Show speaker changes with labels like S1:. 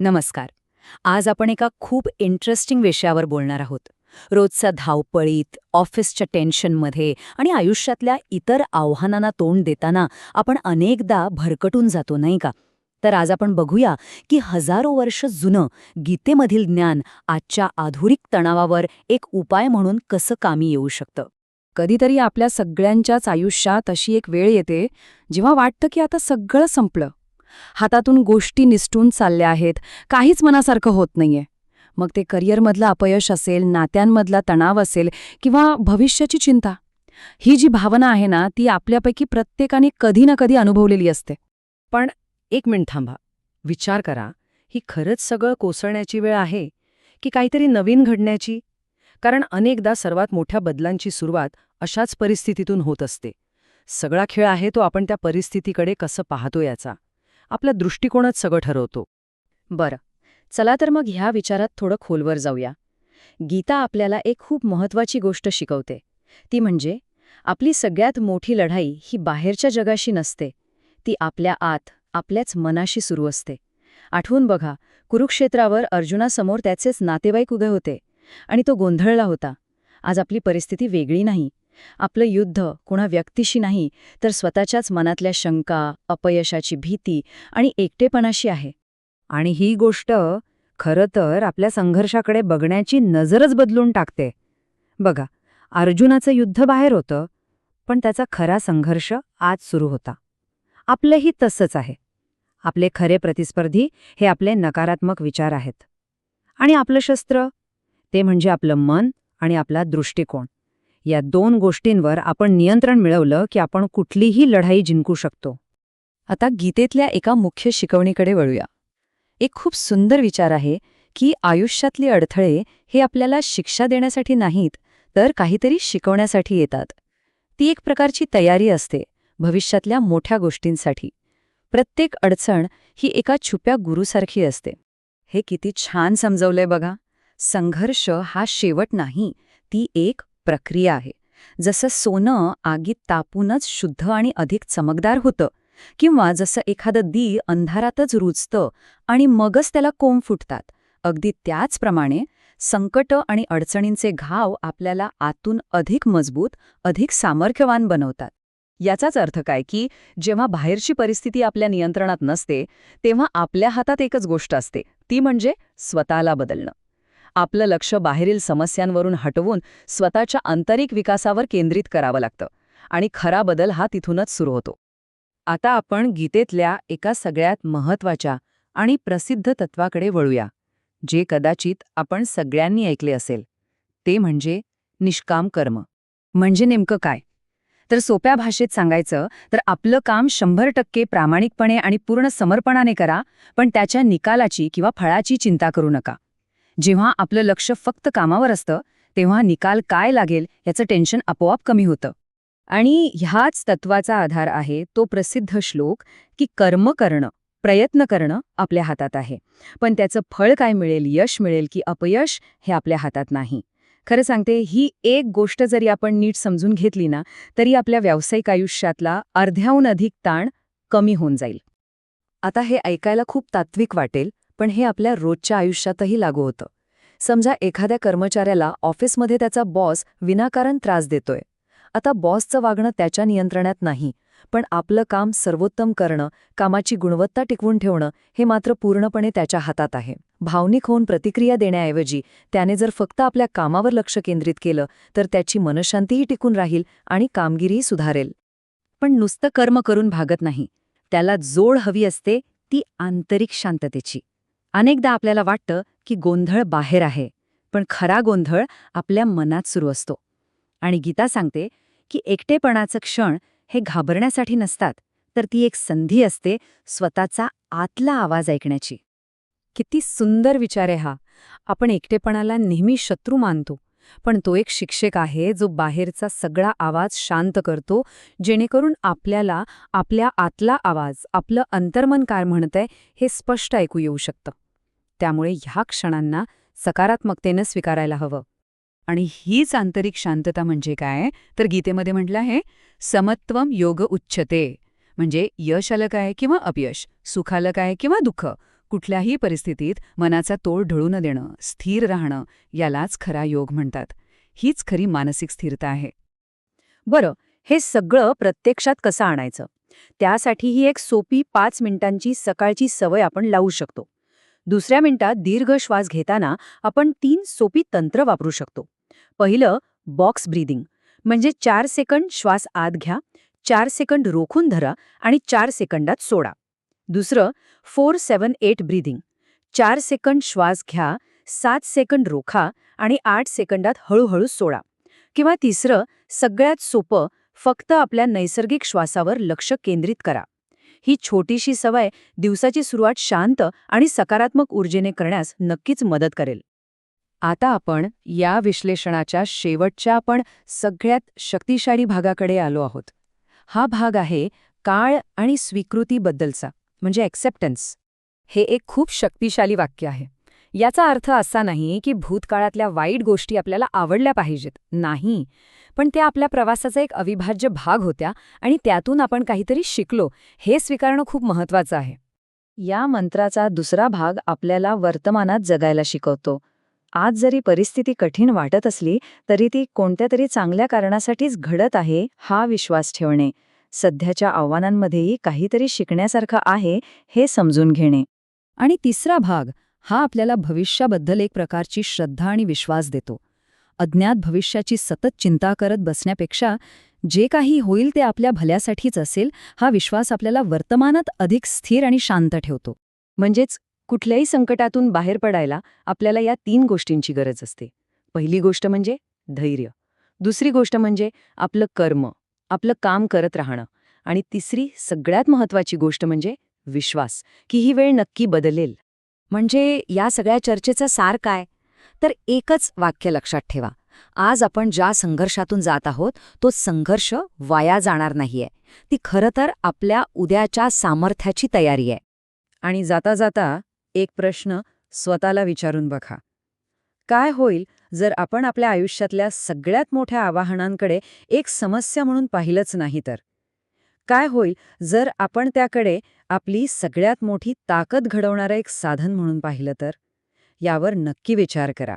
S1: नमस्कार. आज आपण एका खूप इंटरेस्टिंग विषयावर बोलणार आहोत. रोजच्या धावपळीत, ऑफिसच्या टेन्शनमध्ये आणि आयुष्यातल्या इतर आव्हानांना तोंड देताना आपण अनेकदा भरकटून जातो, नाही का? तर आज आपण बघूया की हजारो वर्ष जुनं गीतेमधील ज्ञान आजच्या आधुनिक तणावावर एक उपाय म्हणून कसं कामी येऊ शकतं.
S2: कधीतरी आपल्या सगळ्यांच्याच आयुष्यात अशी एक वेळ येते जेव्हा वाटतं की आता सगळं संपलं. हातातून गोष्टी निसटून चालल्या आहेत, काहीच मनासारखं होत नाहीये. मग ते करिअरमधलं अपयश असेल, नात्यांमधला तणाव असेल किंवा भविष्याची चिंता. ही जी भावना आहे ना, ती आपल्यापैकी प्रत्येकाने कधी ना कधी अनुभवलेली असते.
S1: पण एक मिनिट थांबा. विचार करा, ही खरंच सगळं कोसळण्याची वेळ आहे की काहीतरी नवीन घडण्याची? कारण अनेकदा सर्वात मोठ्या बदलांची सुरुवात अशाच परिस्थितीतून होत असते. सगळा खेळ आहे तो आपण त्या परिस्थितीकडे कसं पाहतो याचा. आपला दृष्टिकोनच सगळं ठरवतो. बरं, चला तर मग ह्या विचारात थोडं खोलवर जाऊया. गीता आपल्याला एक खूप महत्वाची गोष्ट शिकवते. ती म्हणजे आपली सगळ्यात मोठी लढाई ही बाहेरच्या जगाशी नसते. ती आपल्या आत, आपल्याच मनाशी सुरू असते. आठवून बघा, कुरुक्षेत्रावर अर्जुनासमोर त्याचेच नातेवाईक उभे होते आणि तो गोंधळला होता. आज आपली परिस्थिती वेगळी नाही. आपलं युद्ध कोणा व्यक्तीशी नाही, तर स्वतःच्याच मनातल्या शंका, अपयशाची भीती आणि एकटेपणाशी आहे.
S2: आणि ही गोष्ट खरं तर आपल्या संघर्षाकडे बघण्याची नजरच बदलून टाकते. बघा, अर्जुनाचं युद्ध बाहेर होतं, पण त्याचा खरा संघर्ष आज सुरू होता. आपलंही तसंच आहे. आपले खरे प्रतिस्पर्धी हे आपले नकारात्मक विचार आहेत. आणि आपलं शस्त्र ते म्हणजे आपलं मन आणि आपला दृष्टिकोन. या दोन गोष्टींवर आपण नियंत्रण मिळवलं की आपण कुठलीही लढाई जिंकू शकतो.
S1: आता गीतेतल्या एका मुख्य शिकवणीकडे वळूया. एक खूप सुंदर विचार आहे की आयुष्यातले अडथळे हे आपल्याला शिक्षा देण्यासाठी नाहीत, तर काहीतरी शिकवण्यासाठी येतात. ती एक प्रकारची तयारी असते भविष्यातल्या मोठ्या गोष्टींसाठी. प्रत्येक अडचण ही एका छुप्या गुरूसारखी असते. हे किती छान समजवलंय बघा. संघर्ष हा शेवट नाही, ती एक प्रक्रिया आहे. जसं सोनं आगीत तापूनच शुद्ध आणि अधिक चमकदार होतं, किंवा जसं एखादं दी अंधारातच रुजतं आणि मगच त्याला कोंब फुटतात, अगदी त्याचप्रमाणे संकट आणि अडचणींचे घाव आपल्याला आतून अधिक मजबूत, अधिक सामर्थ्यवान बनवतात. याचाच अर्थ काय की जेव्हा बाहेरची परिस्थिती आपल्या नियंत्रणात नसते, तेव्हा आपल्या हातात एकच गोष्ट असते, ती म्हणजे स्वतःला बदलणं. आपलं लक्ष बाहेरील समस्यांवरून हटवून स्वतःच्या आंतरिक विकासावर केंद्रित करावं लागतं. आणि खरा बदल हा तिथूनच सुरू होतो. आता आपण गीतेतल्या एका सगळ्यात महत्वाच्या आणि प्रसिद्ध तत्वाकडे वळूया, जे कदाचित आपण सगळ्यांनी ऐकले असेल. ते म्हणजे निष्काम कर्म. म्हणजे नेमकं काय? तर सोप्या भाषेत सांगायचं तर आपलं काम 100% प्रामाणिकपणे आणि पूर्ण समर्पणाने करा, पण त्याच्या निकालाची किंवा फळाची चिंता करू नका. जेव्हा आपलं लक्ष फक्त कामावर असतं, तेव्हा निकाल काय लागेल याचं टेन्शन आपोआप कमी होतं. आणि ह्याच तत्वाचा आधार आहे तो प्रसिद्ध श्लोक की कर्म करणं, प्रयत्न करणं आपल्या हातात आहे. पण त्याचं फळ काय मिळेल, यश मिळेल की अपयश, हे आपल्या हातात नाही. खरं सांगते, ही एक गोष्ट जरी आपण नीट समजून घेतली ना, तरी आपल्या व्यावसायिक आयुष्यातला अर्ध्याहून अधिक ताण कमी होऊन जाईल. आता हे ऐकायला खूप तात्विक वाटेल, पण हे आपल्या रोजच्या आयुष्यातही लागू होतं. समजा एखाद्या कर्मचाऱ्याला ऑफिसमध्ये त्याचा बॉस विनाकारण त्रास देतोय. आता बॉसचं वागणं त्याच्या नियंत्रणात नाही, पण आपलं काम सर्वोत्तम करणं, कामाची गुणवत्ता टिकवून ठेवणं, हे मात्र पूर्णपणे त्याच्या हातात आहे. भावनिक होऊन प्रतिक्रिया देण्याऐवजी त्याने जर फक्त आपल्या कामावर लक्ष केंद्रित केलं, तर त्याची मनःशांतीही टिकून राहील आणि कामगिरीही सुधारेल. पण नुसतं कर्म करून भागत नाही. त्याला जोड हवी असते, ती आंतरिक शांततेची. अनेकदा आपल्याला वाटतं की गोंधळ बाहेर आहे, पण खरा गोंधळ आपल्या मनात सुरू असतो. आणि गीता सांगते की एकटेपणाचं क्षण हे घाबरण्यासाठी नसतात, तर ती एक संधी असते स्वतःचा आतला आवाज ऐकण्याची. किती सुंदर विचार आहे हा. आपण एकटेपणाला नेहमी शत्रू मानतो, पण तो एक शिक्षक आहे जो बाहेरचा सगळा आवाज शांत करतो, जेणेकरून आपल्याला आपल्या आतला आवाज, आपलं अंतर्मन काय म्हणतंय हे स्पष्ट ऐकू येऊ शकतं. त्यामुळे ह्या क्षणांना सकारात्मकतेनं स्वीकारायला हवं. आणि हीच आंतरिक शांतता म्हणजे काय, तर गीतेमध्ये म्हटलं आहे, समत्वम योग उच्यते. म्हणजे यश आलं काय किंवा अपयश, सुख आलं काय किंवा दुःख, कुठल्याही परिस्थितीत मनाचा तोल ढळू न देणं, स्थिर राहणं, यालाच खरा योग म्हणतात. हीच खरी मानसिक स्थिरता आहे.
S2: बरं, हे सगळं प्रत्यक्षात कसं आणायचं? त्यासाठी ही एक सोपी 5 मिनिटांची सकाळची सवय आपण लावू शकतो. दुसऱ्या मिनिटात दीर्घ श्वास घेताना आपण 3 सोपी तंत्र वापरू शकतो. पहिलं, बॉक्स ब्रीदिंग, म्हणजे 4 सेकंद श्वास आत घ्या, 4 सेकंद रोखून धरा आणि 4 सेकंदात सोडा. दुसरं, 4-7-8 ब्रीदिंग, 4 सेकंद श्वास घ्या, 7 सेकंद रोखा आणि 8 सेकंदात हळूहळू सोडा. किंवा तिसरं, सगळ्यात सोपं, फक्त आपल्या नैसर्गिक श्वासावर लक्ष केंद्रित करा. ही छोटीशी सवय दिवसाची सुरुवात शांत आणि सकारात्मक ऊर्जेने करण्यास नक्कीच मदत करेल.
S1: आता आपण या विश्लेषणाच्या शेवटच्या पण सगळ्यात शक्तिशाली भागाकडे आलो आहोत. हा भाग आहे काळ आणि स्वीकृतीबद्दलचा, म्हणजे ॲक्सेप्टन्स. हे एक खूप शक्तिशाली वाक्य आहे. याचा अर्थ असा नाही की भूतकाळातल्या वाईट गोष्टी आपल्याला आवडल्या पाहिजेत, नाही. पण त्या आपल्या प्रवासाचा एक अविभाज्य भाग होत्या आणि त्यातून आपण काहीतरी शिकलो, हे स्वीकारणं खूप महत्वाचं आहे.
S2: या मंत्राचा दुसरा भाग आपल्याला वर्तमानात जगायला शिकवतो. आज जरी परिस्थिती कठीण वाटत असली तरी ती कोणत्या तरी चांगल्या कारणासाठीच घडत आहे, हा विश्वास ठेवणे. सध्याच्या आव्हानांमध्येही काहीतरी शिकण्यासारखं आहे, हे समजून घेणे.
S1: आणि तिसरा भाग हा आपल्याला भविष्याबद्दल एक प्रकारची श्रद्धा आणि विश्वास देतो. अज्ञात भविष्याची सतत चिंता करत बसण्यापेक्षा जे काही होईल ते आपल्या भल्यासाठीच असेल, हा विश्वास आपल्याला वर्तमानात अधिक स्थिर आणि शांत ठेवतो.
S2: म्हणजेच कुठल्याही संकटातून बाहेर पडायला आपल्याला या 3 गोष्टींची गरज असते. पहिली गोष्ट म्हणजे धैर्य, दुसरी गोष्ट म्हणजे आपलं कर्म, आपलं काम करत राहणं, आणि तिसरी सगळ्यात महत्त्वाची गोष्ट म्हणजे विश्वास की ही वेळ नक्की बदलेल.
S1: म्हणजे या सगळ्या चर्चेचं सार काय? तर एकच वाक्य लक्षात ठेवा. आज आपण ज्या संघर्षातून जात आहोत तो संघर्ष वाया जाणार नाहीये. ती खरं तर आपल्या उद्याच्या सामर्थ्याची तयारी आहे.
S2: आणि जाता जाता एक प्रश्न स्वतःला विचारून बघा. काय होईल जर आपण आपल्या आयुष्यातल्या सगळ्यात मोठ्या आव्हानांकडे एक समस्या म्हणून पाहिलंच नाही तर? काय होईल जर आपण त्याकडे आपली सगळ्यात मोठी ताकद घडवणारं एक साधन म्हणून पाहिलं तर? यावर नक्की विचार करा.